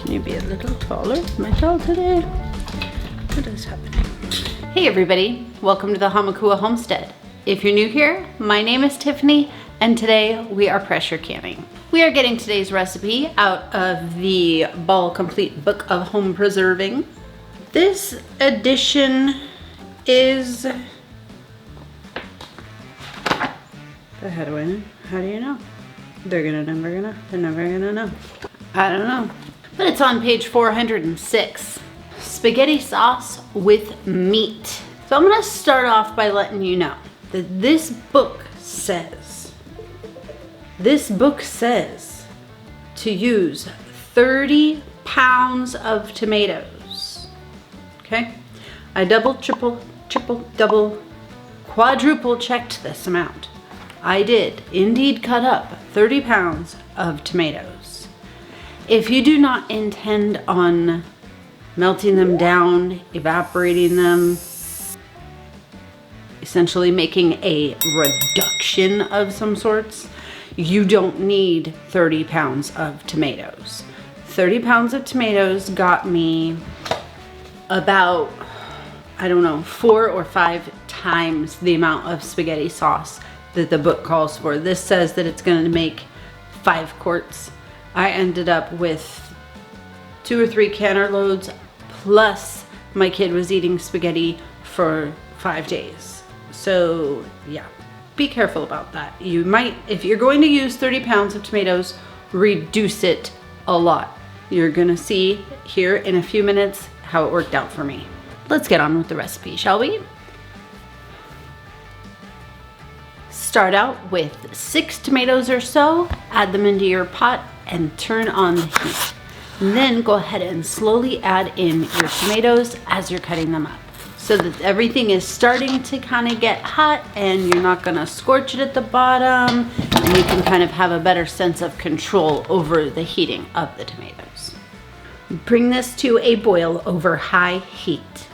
Can you be a little taller? Am I tall today? What is happening? Hey everybody, welcome to the Hamakua Homestead. If you're new here, my name is Tiffany, and today we are pressure canning. We are getting today's recipe out of the Ball Complete Book of Home Preserving. This edition is... How do I know? How do you know? They're never gonna know. I don't know. But it's on page 406. Spaghetti sauce with meat. So I'm gonna start off by letting you know that this book says to use 30 pounds of tomatoes. Okay? I double, triple, double, quadruple checked this amount. I did indeed cut up 30 pounds of tomatoes. If you do not intend on melting them down, evaporating them, essentially making a reduction of some sorts, you don't need 30 pounds of tomatoes. 30 pounds of tomatoes got me about, I don't know, 4 or 5 times the amount of spaghetti sauce that the book calls for. This says that it's going to make 5 quarts. I ended up with 2 or 3 canner loads, plus my kid was eating spaghetti for 5 days. So yeah, be careful about that. You might, if you're going to use 30 pounds of tomatoes, reduce it a lot. You're gonna see here in a few minutes how it worked out for me. Let's get on with the recipe, shall we? Start out with 6 tomatoes or so, add them into your pot and turn on the heat. And then go ahead and slowly add in your tomatoes as you're cutting them up, so that everything is starting to kind of get hot and you're not gonna scorch it at the bottom, and you can kind of have a better sense of control over the heating of the tomatoes. Bring this to a boil over high heat.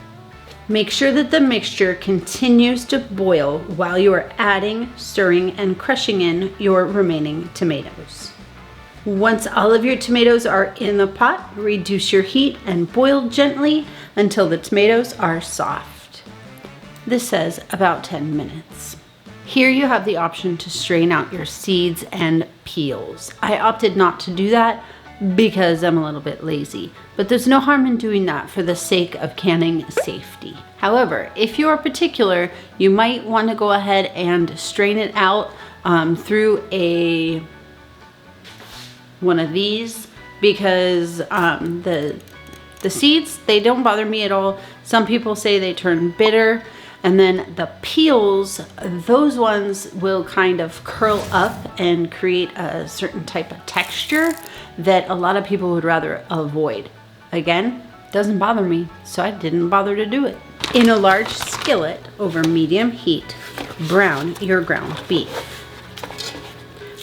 Make sure that the mixture continues to boil while you are adding, stirring, and crushing in your remaining tomatoes. Once all of your tomatoes are in the pot, reduce your heat and boil gently until the tomatoes are soft. This says about 10 minutes. Here you have the option to strain out your seeds and peels. I opted not to do that because I'm a little bit lazy, but there's no harm in doing that for the sake of canning safety. However, if you are particular, you might want to go ahead and strain it out through one of these, because the seeds, they don't bother me at all. Some people say they turn bitter, and then the peels, those ones will kind of curl up and create a certain type of texture that a lot of people would rather avoid. Again, doesn't bother me, so I didn't bother to do it. In a large skillet over medium heat, brown your ground beef.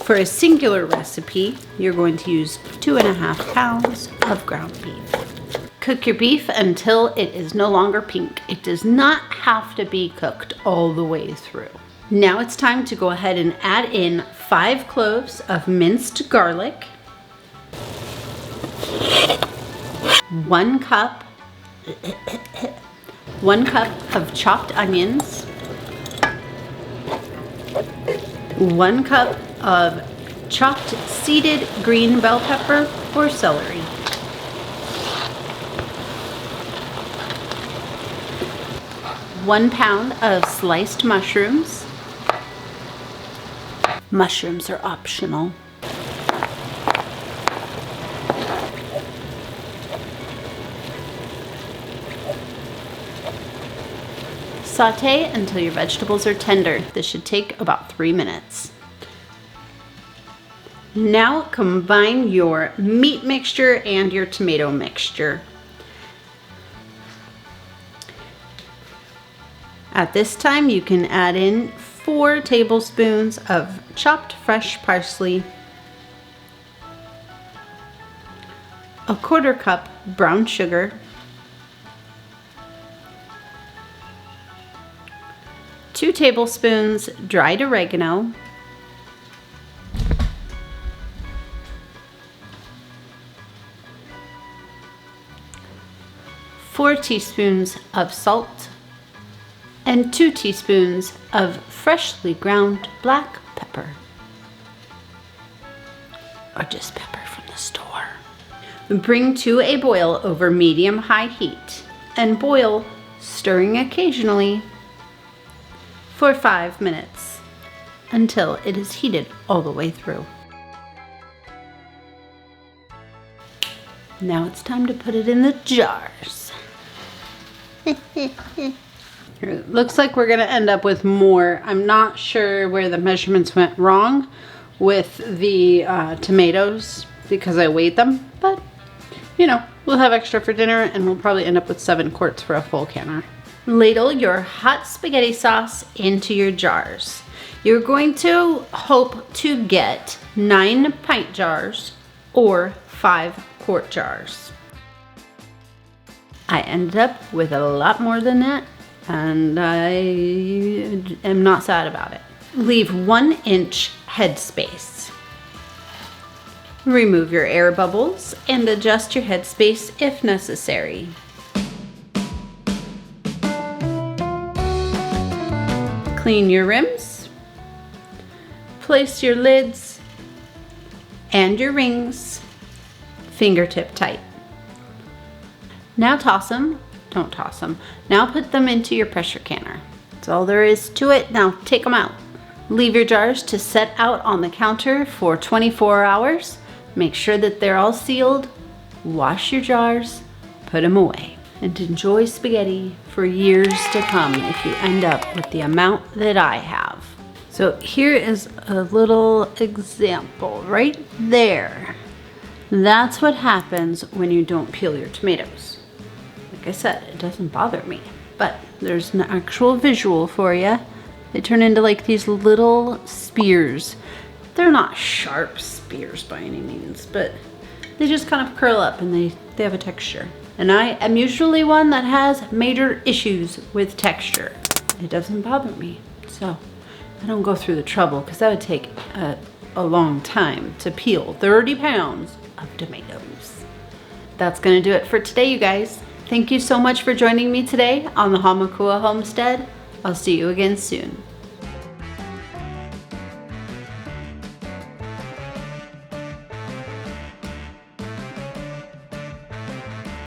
For a singular recipe, you're going to use 2.5 pounds of ground beef. Cook your beef until it is no longer pink. It does not have to be cooked all the way through. Now it's time to go ahead and add in 5 cloves of minced garlic, 1 cup of chopped onions, 1 cup of chopped seeded green bell pepper or celery, 1 pound of sliced mushrooms. Mushrooms are optional. Saute until your vegetables are tender. This should take about 3 minutes. Now combine your meat mixture and your tomato mixture. At this time, you can add in 4 tablespoons of chopped fresh parsley, a 1/4 cup brown sugar, 2 tablespoons dried oregano, 4 teaspoons of salt, and 2 teaspoons of freshly ground black pepper, or just pepper from the store. Bring to a boil over medium-high heat and boil, stirring occasionally, for 5 minutes until it is heated all the way through. Now it's time to put it in the jars. It looks like we're gonna end up with more. I'm not sure where the measurements went wrong with the tomatoes because I weighed them, but you know, we'll have extra for dinner and we'll probably end up with 7 quarts for a full canner. Ladle your hot spaghetti sauce into your jars. You're going to hope to get 9 pint jars or 5 quart jars. I ended up with a lot more than that, and I am not sad about it. Leave 1 inch headspace. Remove your air bubbles and adjust your headspace if necessary. Clean your rims. Place your lids and your rings fingertip tight. Now toss them. Don't toss them. Now put them into your pressure canner. That's all there is to it. Now take them out. Leave your jars to set out on the counter for 24 hours. Make sure that they're all sealed. Wash your jars, put them away, and enjoy spaghetti for years to come if you end up with the amount that I have. So here is a little example right there. That's what happens when you don't peel your tomatoes. Like I said, it doesn't bother me, but there's an actual visual for you. They turn into like these little spears. They're not sharp spears by any means, but they just kind of curl up and they have a texture. And I am usually one that has major issues with texture. It doesn't bother me, so I don't go through the trouble because that would take a long time to peel 30 pounds of tomatoes. That's gonna do it for today, you guys. Thank you so much for joining me today on the Hamakua Homestead. I'll see you again soon.